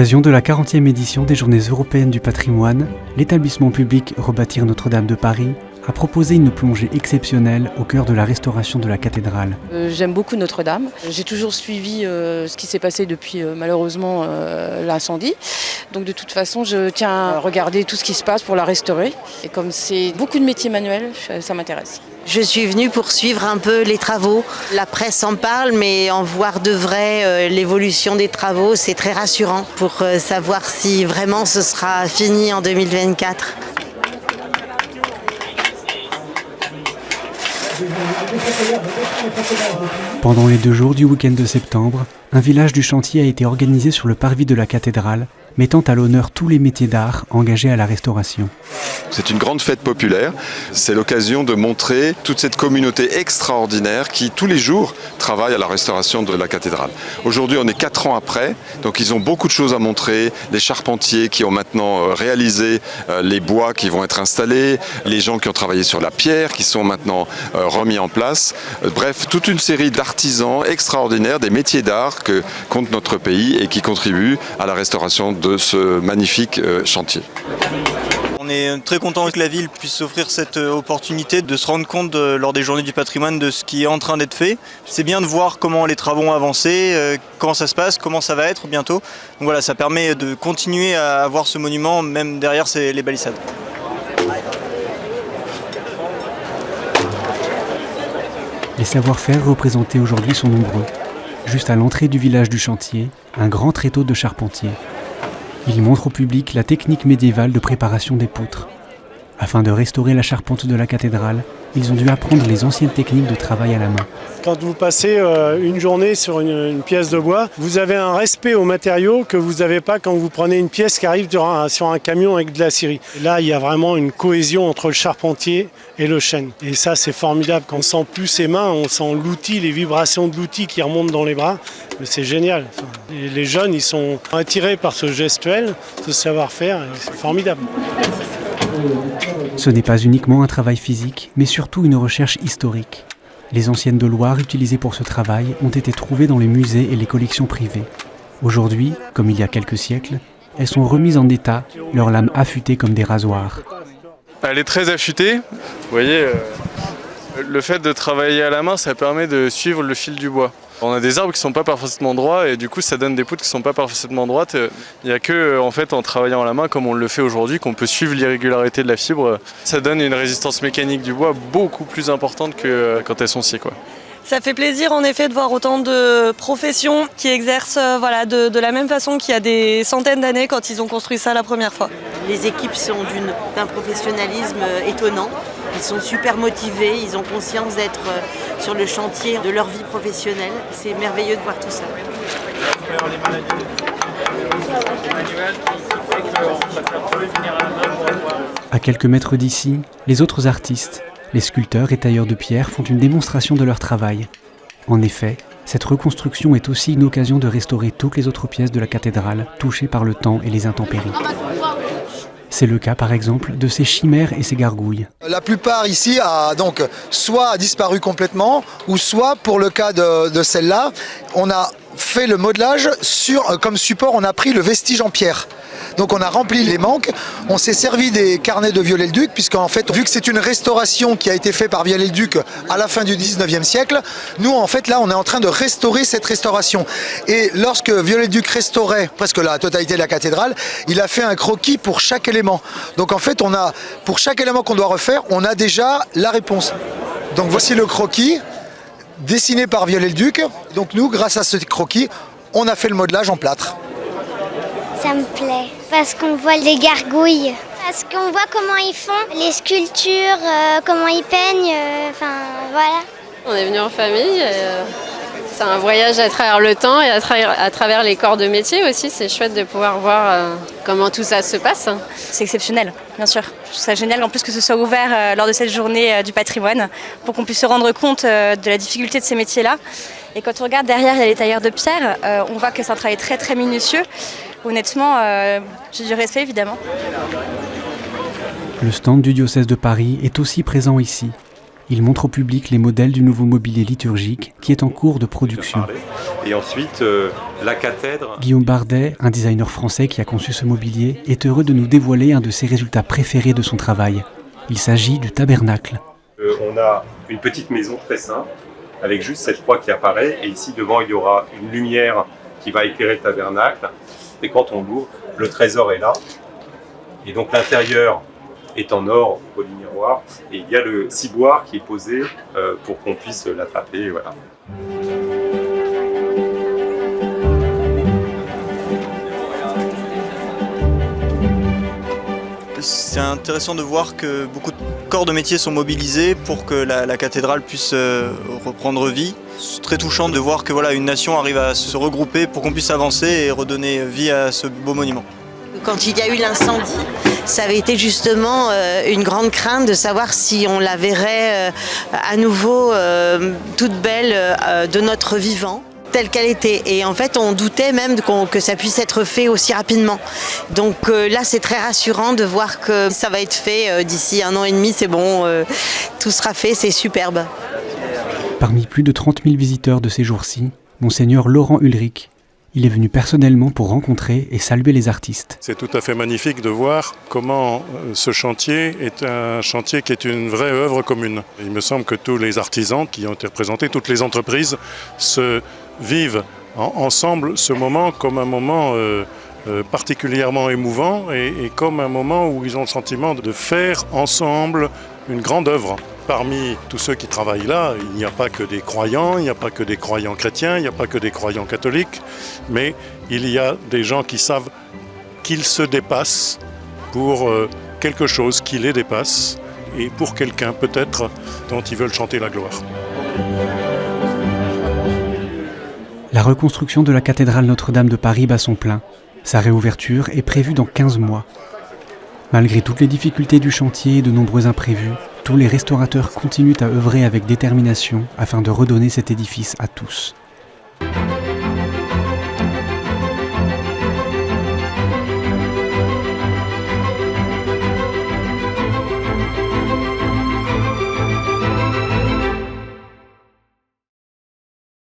l'occasion de la 40e édition des Journées européennes du patrimoine, l'établissement public Rebâtir Notre-Dame de Paris a proposé une plongée exceptionnelle au cœur de la restauration de la cathédrale. J'aime beaucoup Notre-Dame. J'ai toujours suivi ce qui s'est passé depuis malheureusement l'incendie. Donc de toute façon, je tiens à regarder tout ce qui se passe pour la restaurer. Et comme c'est beaucoup de métiers manuels, ça m'intéresse. Je suis venue pour suivre un peu les travaux. La presse en parle, mais en voir de vrai l'évolution des travaux, c'est très rassurant pour savoir si vraiment ce sera fini en 2024. Pendant les 2 jours du week-end de septembre, un village du chantier a été organisé sur le parvis de la cathédrale, mettant à l'honneur tous les métiers d'art engagés à la restauration. C'est une grande fête populaire, c'est l'occasion de montrer toute cette communauté extraordinaire qui tous les jours travaille à la restauration de la cathédrale. Aujourd'hui on est 4 ans après, donc ils ont beaucoup de choses à montrer, les charpentiers qui ont maintenant réalisé les bois qui vont être installés, les gens qui ont travaillé sur la pierre qui sont maintenant remis en place, bref toute une série d'artisans extraordinaires, des métiers d'art que compte notre pays et qui contribuent à la restauration de ce magnifique chantier. On est très content que la ville puisse offrir cette opportunité de se rendre compte lors des journées du patrimoine de ce qui est en train d'être fait. C'est bien de voir comment les travaux ont avancé, comment ça se passe, comment ça va être bientôt. Donc voilà, ça permet de continuer à avoir ce monument même derrière les balissades. Les savoir-faire représentés aujourd'hui sont nombreux. Juste à l'entrée du village du chantier, un grand tréteau de charpentier. Il montre au public la technique médiévale de préparation des poutres. Afin de restaurer la charpente de la cathédrale, ils ont dû apprendre les anciennes techniques de travail à la main. Quand vous passez une journée sur une pièce de bois, vous avez un respect aux matériaux que vous n'avez pas quand vous prenez une pièce qui arrive sur un camion avec de la scierie. Là, il y a vraiment une cohésion entre le charpentier et le chêne. Et ça, c'est formidable. Quand on sent plus ses mains, on sent l'outil, les vibrations de l'outil qui remontent dans les bras. Mais c'est génial. Et les jeunes, ils sont attirés par ce gestuel, ce savoir-faire. C'est formidable. Ce n'est pas uniquement un travail physique, mais surtout une recherche historique. Les anciennes de Loire utilisées pour ce travail ont été trouvées dans les musées et les collections privées. Aujourd'hui, comme il y a quelques siècles, elles sont remises en état, leurs lames affûtées comme des rasoirs. Elle est très affûtée. Vous voyez, le fait de travailler à la main, ça permet de suivre le fil du bois. On a des arbres qui ne sont pas parfaitement droits et du coup ça donne des poutres qui ne sont pas parfaitement droites. Il n'y a que en fait, en travaillant à la main comme on le fait aujourd'hui qu'on peut suivre l'irrégularité de la fibre. Ça donne une résistance mécanique du bois beaucoup plus importante que quand elles sont sciées, quoi. Ça fait plaisir en effet de voir autant de professions qui exercent de la même façon qu'il y a des centaines d'années quand ils ont construit ça la première fois. Les équipes sont d'un professionnalisme étonnant. Ils sont super motivés, ils ont conscience d'être sur le chantier de leur vie professionnelle. C'est merveilleux de voir tout ça. À quelques mètres d'ici, les autres artistes, les sculpteurs et tailleurs de pierre font une démonstration de leur travail. En effet, cette reconstruction est aussi une occasion de restaurer toutes les autres pièces de la cathédrale touchées par le temps et les intempéries. C'est le cas par exemple de ces chimères et ces gargouilles. La plupart ici a donc soit disparu complètement ou soit pour le cas de celle-là, on a fait le modelage comme support, on a pris le vestige en pierre. Donc on a rempli les manques, on s'est servi des carnets de Viollet-le-Duc, puisqu'en fait, vu que c'est une restauration qui a été faite par Viollet-le-Duc à la fin du 19e siècle, nous en fait là on est en train de restaurer cette restauration. Et lorsque Viollet-le-Duc restaurait presque la totalité de la cathédrale, il a fait un croquis pour chaque élément. Donc en fait pour chaque élément qu'on doit refaire, on a déjà la réponse. Donc voici le croquis dessiné par Viollet-le-Duc. Donc nous, grâce à ce croquis, on a fait le modelage en plâtre. Ça me plaît, parce qu'on voit les gargouilles, parce qu'on voit comment ils font les sculptures, comment ils peignent, voilà. On est venu en famille, c'est un voyage à travers le temps et à travers les corps de métier aussi. C'est chouette de pouvoir voir comment tout ça se passe. C'est exceptionnel, bien sûr. Je trouve ça génial en plus que ce soit ouvert lors de cette journée du patrimoine pour qu'on puisse se rendre compte de la difficulté de ces métiers-là. Et quand on regarde derrière, il y a les tailleurs de pierre, on voit que c'est un travail très très minutieux. Honnêtement, j'ai du respect évidemment. Le stand du diocèse de Paris est aussi présent ici. Il montre au public les modèles du nouveau mobilier liturgique qui est en cours de production. Et ensuite, la cathèdre. Guillaume Bardet, un designer français qui a conçu ce mobilier, est heureux de nous dévoiler un de ses résultats préférés de son travail. Il s'agit du tabernacle. On a une petite maison très simple, avec juste cette croix qui apparaît, et ici devant il y aura une lumière qui va éclairer le tabernacle, et quand on l'ouvre, le trésor est là, et donc l'intérieur est en or au du miroir, et il y a le ciboire qui est posé pour qu'on puisse l'attraper, voilà. C'est intéressant de voir que beaucoup de corps de métier sont mobilisés pour que la cathédrale puisse reprendre vie. C'est très touchant de voir que voilà, une nation arrive à se regrouper pour qu'on puisse avancer et redonner vie à ce beau monument. Quand il y a eu l'incendie, ça avait été justement une grande crainte de savoir si on la verrait à nouveau toute belle de notre vivant, telle qu'elle était. Et en fait, on doutait même que ça puisse être fait aussi rapidement. Donc là, c'est très rassurant de voir que ça va être fait d'ici 1 an et demi, c'est bon, tout sera fait, c'est superbe. Parmi plus de 30 000 visiteurs de ces jours-ci, Monseigneur Laurent Ulrich. Il est venu personnellement pour rencontrer et saluer les artistes. C'est tout à fait magnifique de voir comment ce chantier est un chantier qui est une vraie œuvre commune. Il me semble que tous les artisans qui ont été représentés, toutes les entreprises se vivent ensemble ce moment comme un moment particulièrement émouvant et comme un moment où ils ont le sentiment de faire ensemble une grande œuvre. Parmi tous ceux qui travaillent là, il n'y a pas que des croyants, il n'y a pas que des croyants chrétiens, il n'y a pas que des croyants catholiques, mais il y a des gens qui savent qu'ils se dépassent pour quelque chose qui les dépasse et pour quelqu'un peut-être dont ils veulent chanter la gloire. La reconstruction de la cathédrale Notre-Dame de Paris bat son plein. Sa réouverture est prévue dans 15 mois. Malgré toutes les difficultés du chantier et de nombreux imprévus, tous les restaurateurs continuent à œuvrer avec détermination afin de redonner cet édifice à tous.